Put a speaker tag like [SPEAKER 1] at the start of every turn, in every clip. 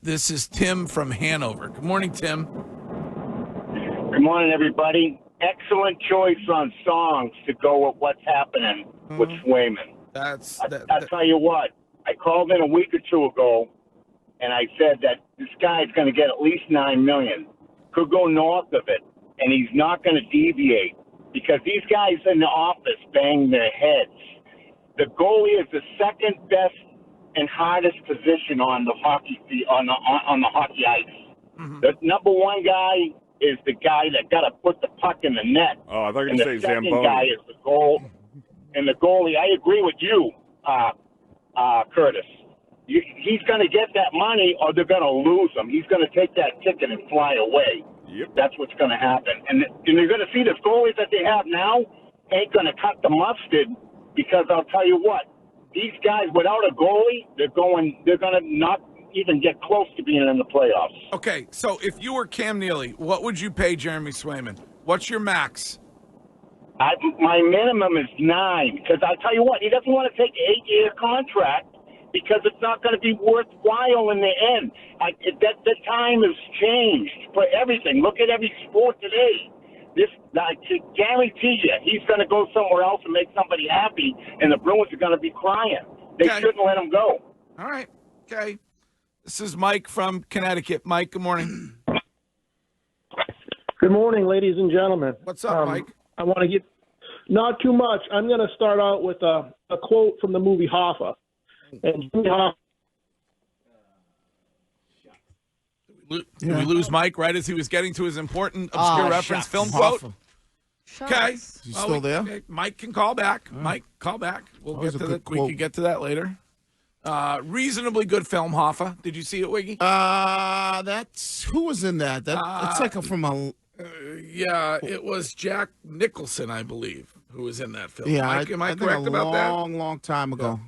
[SPEAKER 1] This is Tim from Hanover. Good morning, Tim.
[SPEAKER 2] Good morning, everybody. Excellent choice on songs to go with what's happening with Swayman. I'll tell you what, I called in a week or two ago, and I said that this guy's going to get at least $9 million. Could go north of it, and he's not going to deviate because these guys in the office bang their heads. The goalie is the second best and hardest position on the hockey on the hockey ice. Mm-hmm. The number one guy is the guy that got to put the puck in the net.
[SPEAKER 3] Oh, I thought you were going to say Zamboni.
[SPEAKER 2] The second guy is the goal. And the goalie, I agree with you, Curtis. He's going to get that money or they're going to lose him. He's going to take that ticket and fly away.
[SPEAKER 3] Yep.
[SPEAKER 2] That's what's going to happen. And you're going to see the goalies that they have now ain't going to cut the mustard because I'll tell you what, these guys without a goalie, they're going to not even get close to being in the playoffs.
[SPEAKER 1] Okay, so if you were Cam Neely, what would you pay Jeremy Swayman? What's your max?
[SPEAKER 2] My minimum is 9 because I'll tell you what, he doesn't want to take an 8-year contract because it's not going to be worthwhile in the end. The time has changed for everything. Look at every sport today. I guarantee you, he's going to go somewhere else and make somebody happy, and the Bruins are going to be crying. They shouldn't let him go.
[SPEAKER 1] All right. Okay. This is Mike from Connecticut. Mike, good morning.
[SPEAKER 4] Good morning, ladies and gentlemen.
[SPEAKER 1] What's up, Mike?
[SPEAKER 4] I want to get not too much. I'm going to start out with a quote from the movie Hoffa. And Jimmy Hoffa.
[SPEAKER 1] Did we lose Mike right as he was getting to his important obscure reference film quote? Okay.
[SPEAKER 5] Is he still there?
[SPEAKER 1] Mike can call back. Mike, call back. We can get to that later. Reasonably good film, Hoffa. Did you see it, Wiggy?
[SPEAKER 5] That's who was in that? It's like from a.
[SPEAKER 1] Yeah, it was Jack Nicholson, I believe, who was in that film.
[SPEAKER 5] Yeah,
[SPEAKER 1] Mike, am I correct about that?
[SPEAKER 5] Long time ago.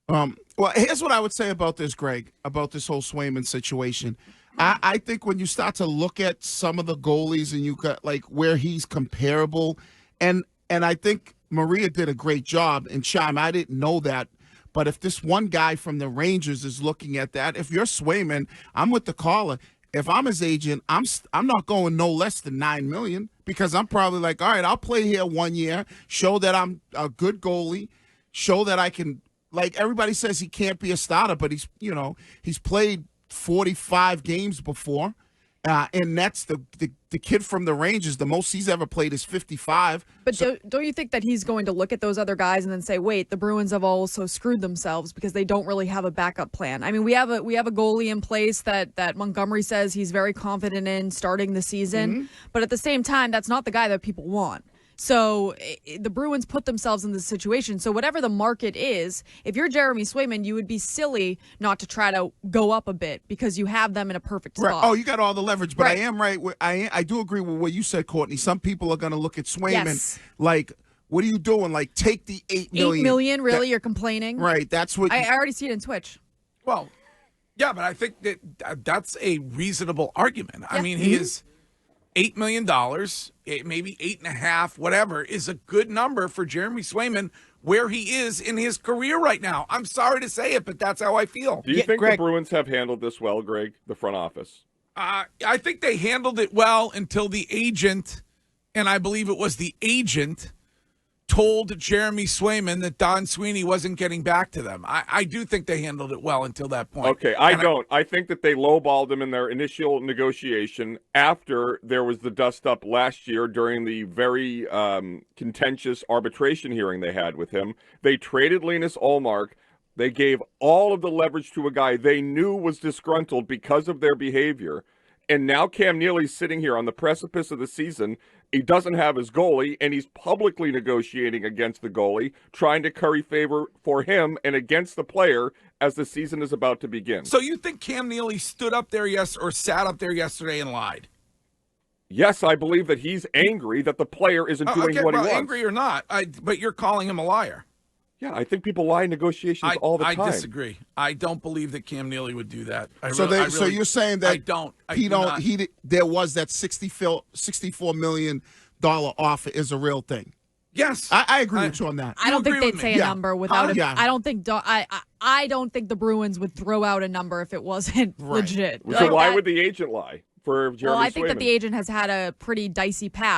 [SPEAKER 5] Yeah. Well, here's what I would say about this, Greg, about this whole Swayman situation. I think when you start to look at some of the goalies and you got like where he's comparable, and I think Maria did a great job. And Chime, I didn't know that, but if this one guy from the Rangers is looking at that, if you're Swayman, I'm with the caller. If I'm his agent, I'm not going no less than $9 million because I'm probably like, all right, I'll play here 1 year, show that I'm a good goalie, show that I can. Like everybody says, he can't be a starter, but he's played 45 games before, and that's the kid from the Rangers. The most he's ever played is 55.
[SPEAKER 6] But don't you think that he's going to look at those other guys and then say, wait, the Bruins have also screwed themselves because they don't really have a backup plan? I mean, we have a goalie in place that Montgomery says he's very confident in starting the season, but at the same time, that's not the guy that people want. So the Bruins put themselves in this situation. So whatever the market is, if you're Jeremy Swayman, you would be silly not to try to go up a bit because you have them in a perfect spot.
[SPEAKER 5] Right. Oh, you got all the leverage. But right. I am right. I do agree with what you said, Courtney. Some people are going to look at Swayman like, what are you doing? Like, take the $8 million.
[SPEAKER 6] $8 million? Really? You're complaining?
[SPEAKER 5] Right. That's what
[SPEAKER 6] I already see it in Twitch.
[SPEAKER 1] Well, yeah, but I think that's a reasonable argument. Yeah. I mean, he is $8 million, maybe 8.5, whatever, is a good number for Jeremy Swayman where he is in his career right now. I'm sorry to say it, but that's how I feel.
[SPEAKER 3] Do you think the Bruins have handled this well, Greg, the front office?
[SPEAKER 1] I think they handled it well until the agent, and I believe it was the agent, told Jeremy Swayman that Don Sweeney wasn't getting back to them. I do think they handled it well until that point.
[SPEAKER 3] Okay, I think that they lowballed him in their initial negotiation after there was the dust-up last year during the very contentious arbitration hearing they had with him. They traded Linus Ullmark. They gave all of the leverage to a guy they knew was disgruntled because of their behavior. And now Cam Neely's sitting here on the precipice of the season. He doesn't have his goalie, and he's publicly negotiating against the goalie, trying to curry favor for him and against the player as the season is about to begin.
[SPEAKER 1] So you think Cam Neely stood up there sat up there yesterday and lied?
[SPEAKER 3] Yes, I believe that he's angry that the player isn't doing what he wants.
[SPEAKER 1] Angry or not, but you're calling him a liar.
[SPEAKER 3] Yeah, I think people lie in negotiations all the time.
[SPEAKER 1] I disagree. I don't believe that Cam Neely would do that.
[SPEAKER 5] So you're saying that
[SPEAKER 1] I don't.
[SPEAKER 5] There was that $64 million offer is a real thing.
[SPEAKER 1] Yes,
[SPEAKER 5] I agree with you on that.
[SPEAKER 6] I don't think they'd say a number without it.
[SPEAKER 5] Yeah.
[SPEAKER 6] I don't think the Bruins would throw out a number if it wasn't legit.
[SPEAKER 3] So why would the agent lie for Jeremy
[SPEAKER 6] Well, I think
[SPEAKER 3] Swayman?
[SPEAKER 6] that the agent has had a pretty dicey past.